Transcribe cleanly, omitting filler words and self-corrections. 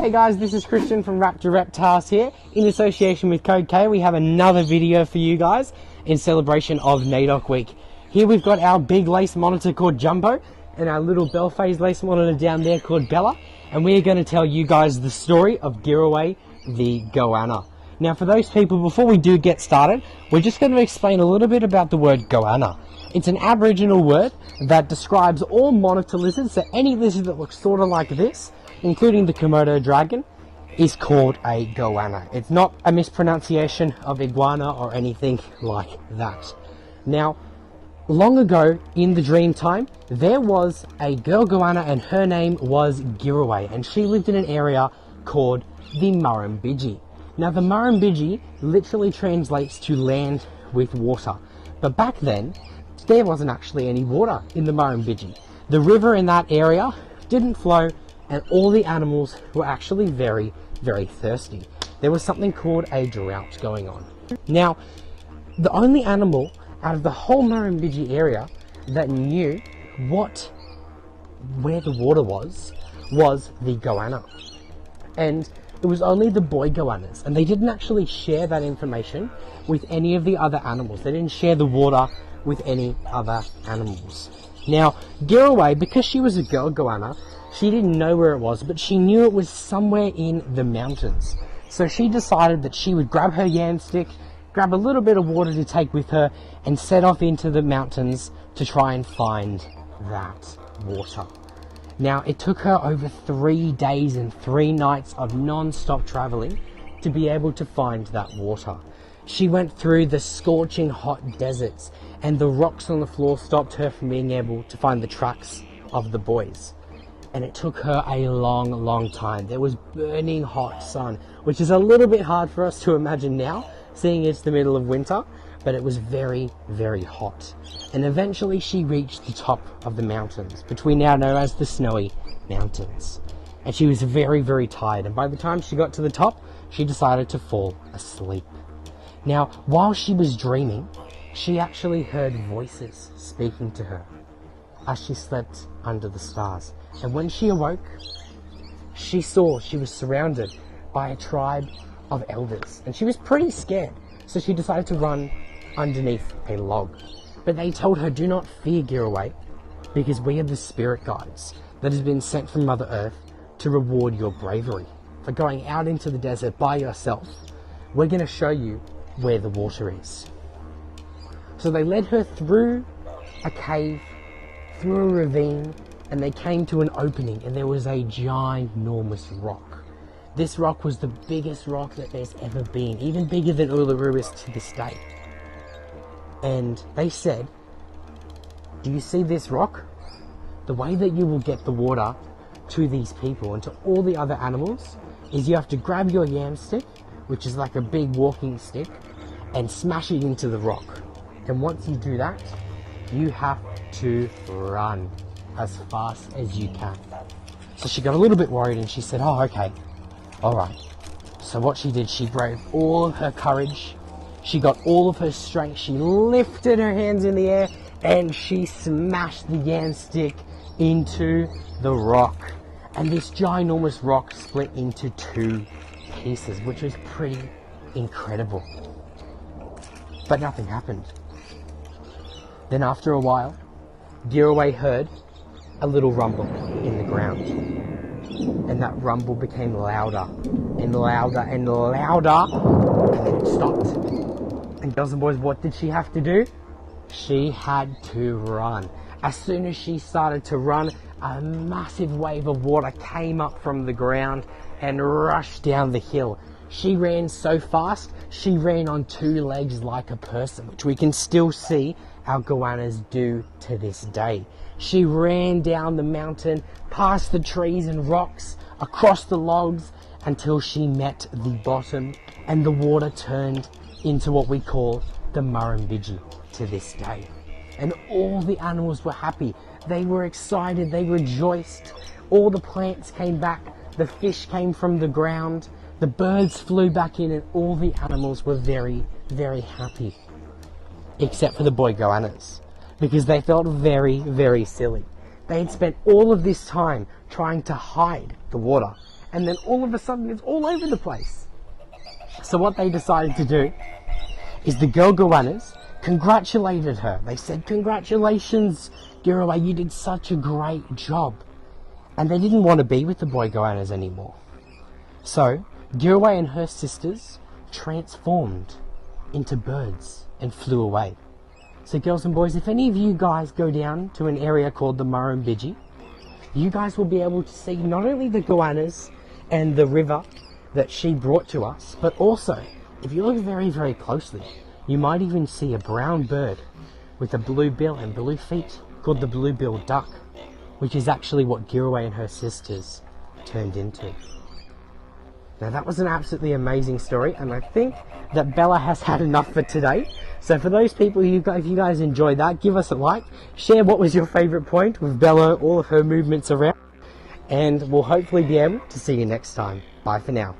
Hey guys, this is Christian from Raptor Reptiles here. In association with Code K, we have another video for you guys in celebration of NAIDOC week. Here we've got our big lace monitor called Jumbo and our little bell phase lace monitor down there called Bella. And we're going to tell you guys the story of Girawu The Goanna. Now for those people, before we do get started, we're just going to explain a little bit about the word goanna. It's an Aboriginal word that describes all monitor lizards, so any lizard that looks sort of like this, including the Komodo dragon, is called a goanna. It's not a mispronunciation of iguana or anything like that. Now, long ago in the dream time, there was a girl goanna and her name was Girawu, and she lived in an area called the Murrumbidgee. Now the Murrumbidgee literally translates to land with water, but back then there wasn't actually any water in the Murrumbidgee. The river in that area didn't flow, and all the animals were actually very, very thirsty. There was something called a drought going on. Now, the only animal out of the whole Murrumbidgee area that knew where the water was the goanna. And it was only the boy goannas, and they didn't actually share that information with any of the other animals. They didn't share the water with any other animals. Now, Girawu, because she was a girl goanna, she didn't know where it was, but she knew it was somewhere in the mountains. So she decided that she would grab her yam stick, grab a little bit of water to take with her, and set off into the mountains to try and find that water. Now, it took her over 3 days and 3 nights of non-stop traveling to be able to find that water. She went through the scorching hot deserts, and the rocks on the floor stopped her from being able to find the tracks of the boys. And it took her a long, long time. There was burning hot sun, which is a little bit hard for us to imagine now, seeing it's the middle of winter, but it was very, very hot. And eventually she reached the top of the mountains, which we now know as the Snowy Mountains. And she was very, very tired, and by the time she got to the top, she decided to fall asleep. Now, while she was dreaming, she actually heard voices speaking to her as she slept under the stars. And when she awoke, she saw she was surrounded by a tribe of elders. And she was pretty scared, so she decided to run underneath a log. But they told her, do not fear, Girawu, because we are the spirit guides that has been sent from Mother Earth to reward your bravery for going out into the desert by yourself. We're going to show you where the water is. So they led her through a cave, through a ravine, and they came to an opening, and there was a ginormous rock. This rock was the biggest rock that there's ever been, even bigger than Uluru is to this day. And they said, do you see this rock? The way that you will get the water to these people and to all the other animals is you have to grab your yam stick, which is like a big walking stick, and smash it into the rock. And once you do that, you have to run as fast as you can. So she got a little bit worried, and she said, oh, okay, all right. So what she did, she braved all of her courage, she got all of her strength, she lifted her hands in the air, and she smashed the yam stick into the rock. And this ginormous rock split into 2 pieces, which was pretty incredible. But nothing happened. Then after a while, Girawu heard a little rumble in the ground. And that rumble became louder and louder and louder, and then it stopped. And girls and boys, what did she have to do? She had to run. As soon as she started to run, a massive wave of water came up from the ground and rushed down the hill. She ran so fast, she ran on 2 legs like a person, which we can still see our goannas do to this day. She ran down the mountain, past the trees and rocks, across the logs, until she met the bottom, and the water turned into what we call the Murrumbidgee to this day. And all the animals were happy. They were excited, they rejoiced. All the plants came back, the fish came from the ground, the birds flew back in, and all the animals were very, very happy. Except for the boy goannas, because they felt very, very silly. They had spent all of this time trying to hide the water, and then all of a sudden it's all over the place. So what they decided to do is the girl goannas congratulated her. They said, "Congratulations, Girawu, you did such a great job." And they didn't want to be with the boy goannas anymore. So Girawu and her sisters transformed into birds and flew away. So girls and boys, if any of you guys go down to an area called the Murrumbidgee, you guys will be able to see not only the goannas and the river that she brought to us, but also, if you look very, very closely, you might even see a brown bird with a blue bill and blue feet called the blue-billed duck, which is actually what Girawu and her sisters turned into. Now that was an absolutely amazing story, and I think that Bella has had enough for today. So for those people if you guys enjoyed that, give us a like, share what was your favourite point with Bella, all of her movements around, and we'll hopefully be able to see you next time. Bye for now.